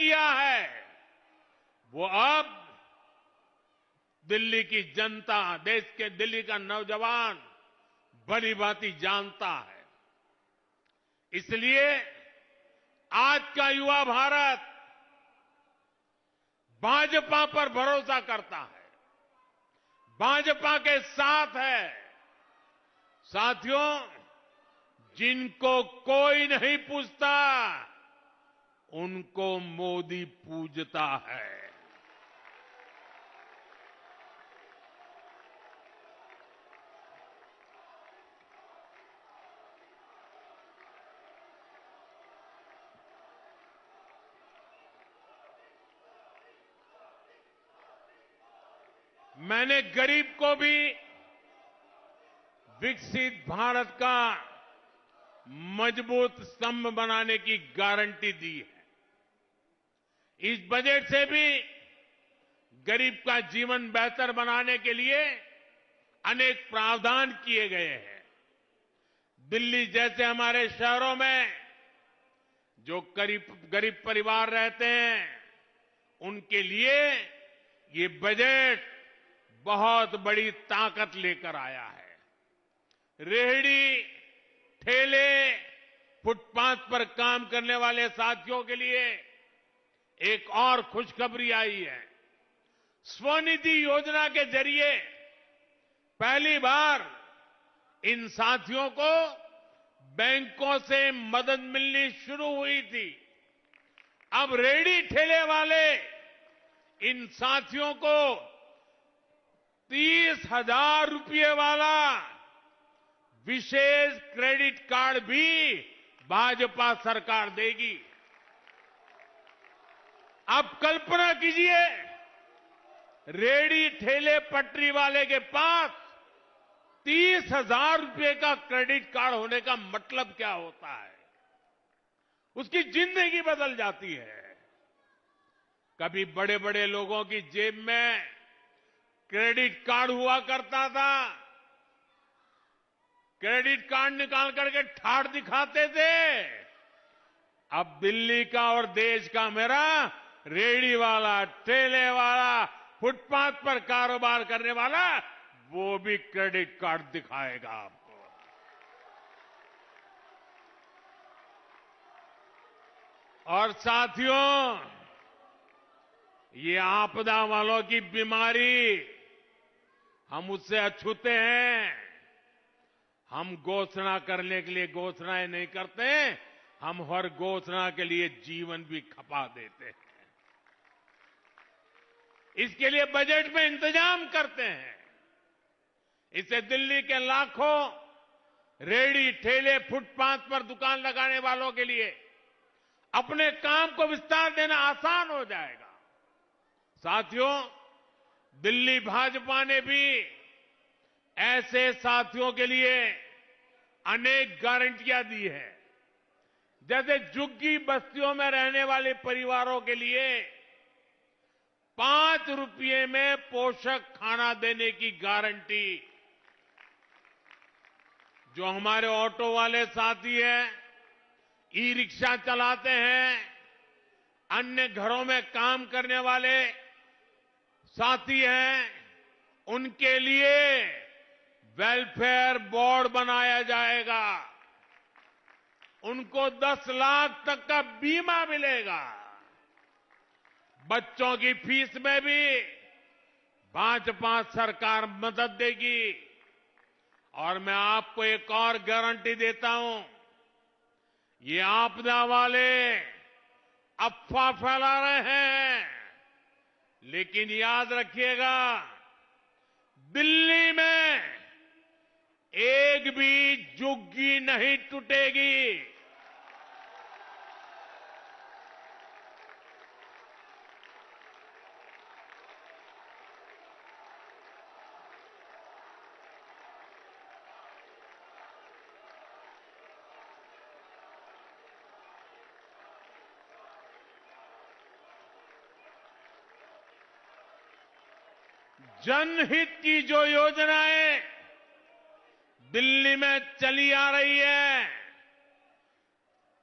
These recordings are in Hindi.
किया है वो अब दिल्ली की जनता, देश के दिल्ली का नौजवान भली भांति जानता है। इसलिए आज का युवा भारत भाजपा पर भरोसा करता है, भाजपा के साथ है। साथियों, जिनको कोई नहीं पूछता उनको मोदी पूजता है। मैंने गरीब को भी विकसित भारत का मजबूत स्तंभ बनाने की गारंटी दी है। इस बजट से भी गरीब का जीवन बेहतर बनाने के लिए अनेक प्रावधान किए गए हैं। दिल्ली जैसे हमारे शहरों में जो गरीब परिवार रहते हैं उनके लिए ये बजट बहुत बड़ी ताकत लेकर आया है। रेहड़ी, ठेले, फुटपाथ पर काम करने वाले साथियों के लिए एक और खुशखबरी आई है। स्वनिधि योजना के जरिए पहली बार इन साथियों को बैंकों से मदद मिलनी शुरू हुई थी। अब रेहड़ी ठेले वाले इन साथियों को 30,000 रुपये वाला विशेष क्रेडिट कार्ड भी भाजपा सरकार देगी। आप कल्पना कीजिए, रेहड़ी ठेले पटरी वाले के पास 30,000 रुपये का क्रेडिट कार्ड होने का मतलब क्या होता है। उसकी जिंदगी बदल जाती है। कभी बड़े बड़े लोगों की जेब में क्रेडिट कार्ड हुआ करता था, क्रेडिट कार्ड निकाल करके ठाठ दिखाते थे। अब दिल्ली का और देश का मेरा रेहड़ी वाला, ठेले वाला, फुटपाथ पर कारोबार करने वाला वो भी क्रेडिट कार्ड दिखाएगा आपको। और साथियों, ये आपदा वालों की बीमारी हम उससे अछूते हैं। हम घोषणा करने के लिए घोषणाएं नहीं करते, हम हर घोषणा के लिए जीवन भी खपा देते हैं। इसके लिए बजट में इंतजाम करते हैं। इससे दिल्ली के लाखों रेहड़ी, ठेले, फुटपाथ पर दुकान लगाने वालों के लिए अपने काम को विस्तार देना आसान हो जाएगा। साथियों, दिल्ली भाजपा ने भी ऐसे साथियों के लिए अनेक गारंटियां दी है। जैसे झुग्गी बस्तियों में रहने वाले परिवारों के लिए 5 रुपये में पोषक खाना देने की गारंटी। जो हमारे ऑटो वाले साथी हैं, ई रिक्शा चलाते हैं, अन्य घरों में काम करने वाले साथी हैं, उनके लिए वेलफेयर बोर्ड बनाया जाएगा। उनको 10 लाख तक का बीमा मिलेगा। बच्चों की फीस में भी भाजपा सरकार मदद देगी। और मैं आपको एक और गारंटी देता हूं, ये आपदा वाले अफवाह फैला रहे हैं, लेकिन याद रखिएगा, दिल्ली में एक भी झुग्गी नहीं टूटेगी। जनहित की जो योजनाएं दिल्ली में चली आ रही है,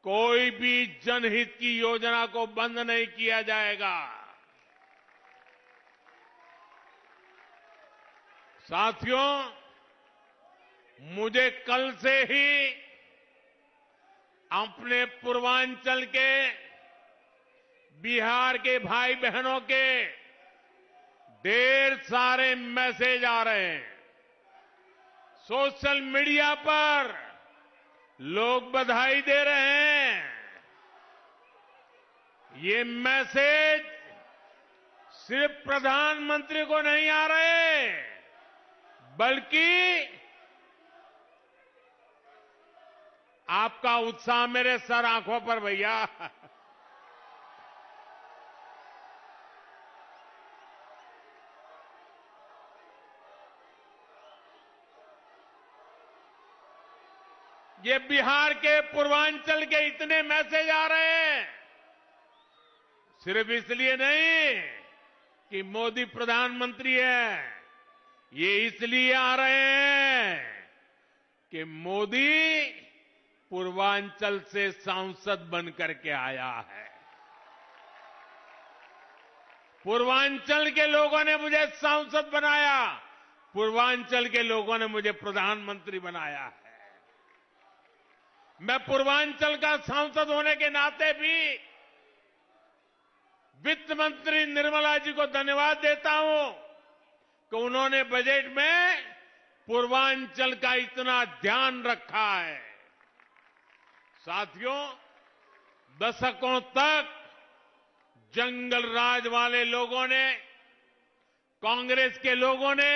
कोई भी जनहित की योजना को बंद नहीं किया जाएगा। साथियों, मुझे कल से ही अपने पूर्वांचल के बिहार के भाई बहनों के ढेर सारे मैसेज आ रहे हैं। सोशल मीडिया पर लोग बधाई दे रहे हैं। ये मैसेज सिर्फ प्रधानमंत्री को नहीं आ रहे, बल्कि आपका उत्साह मेरे सर आंखों पर भैया। ये बिहार के पूर्वांचल के इतने मैसेज आ रहे हैं, सिर्फ इसलिए नहीं कि मोदी प्रधानमंत्री है, ये इसलिए आ रहे हैं कि मोदी पूर्वांचल से सांसद बनकर के आया है। पूर्वांचल के लोगों ने मुझे सांसद बनाया, पूर्वांचल के लोगों ने मुझे प्रधानमंत्री बनाया है। मैं पूर्वांचल का सांसद होने के नाते भी वित्त मंत्री निर्मला जी को धन्यवाद देता हूं कि उन्होंने बजट में पूर्वांचल का इतना ध्यान रखा है। साथियों, दशकों तक जंगल राज वाले लोगों ने, कांग्रेस के लोगों ने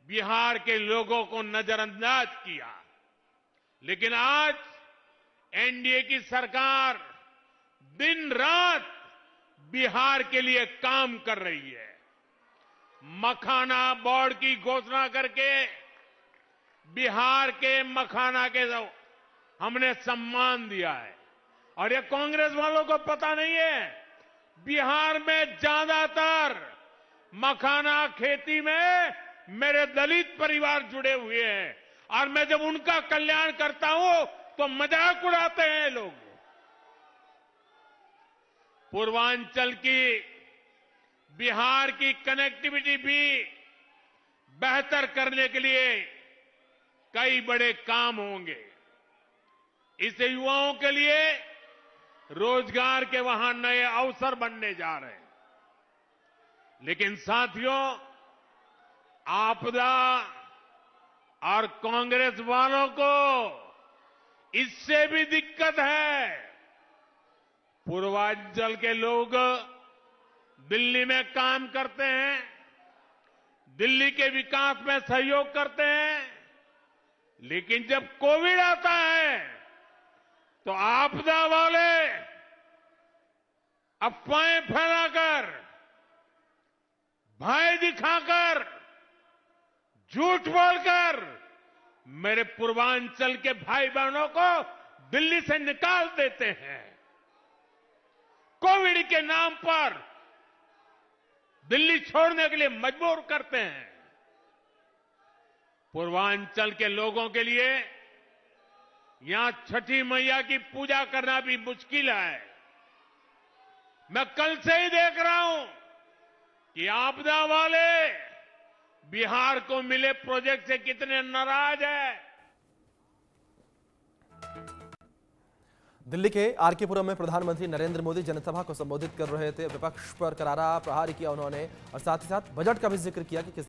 बिहार के लोगों को नजरअंदाज किया, लेकिन आज एनडीए की सरकार दिन रात बिहार के लिए काम कर रही है। मखाना बोर्ड की घोषणा करके बिहार के मखाना के हमने सम्मान दिया है। और ये कांग्रेस वालों को पता नहीं है, बिहार में ज्यादातर मखाना खेती में मेरे दलित परिवार जुड़े हुए हैं, और मैं जब उनका कल्याण करता हूं तो मजाक उड़ाते हैं लोग। पूर्वांचल की, बिहार की कनेक्टिविटी भी बेहतर करने के लिए कई बड़े काम होंगे। इससे युवाओं के लिए रोजगार के वहां नए अवसर बनने जा रहे हैं। लेकिन साथियों, आपदा और कांग्रेस वालों को इससे भी दिक्कत है। पूर्वांचल के लोग दिल्ली में काम करते हैं, दिल्ली के विकास में सहयोग करते हैं, लेकिन जब कोविड आता है तो आपदा वाले अफवाहें फैलाकर, भय दिखाकर, झूठ बोलकर मेरे पूर्वांचल के भाई बहनों को दिल्ली से निकाल देते हैं। कोविड के नाम पर दिल्ली छोड़ने के लिए मजबूर करते हैं। पूर्वांचल के लोगों के लिए यहां छठी मैया की पूजा करना भी मुश्किल है। मैं कल से ही देख रहा हूं कि आपदा वाले बिहार को मिले प्रोजेक्ट से कितने नाराज है। दिल्ली के आरकेपुरम में प्रधानमंत्री नरेंद्र मोदी जनसभा को संबोधित कर रहे थे। विपक्ष पर करारा प्रहार किया उन्होंने और साथ ही साथ बजट का भी जिक्र किया कि किस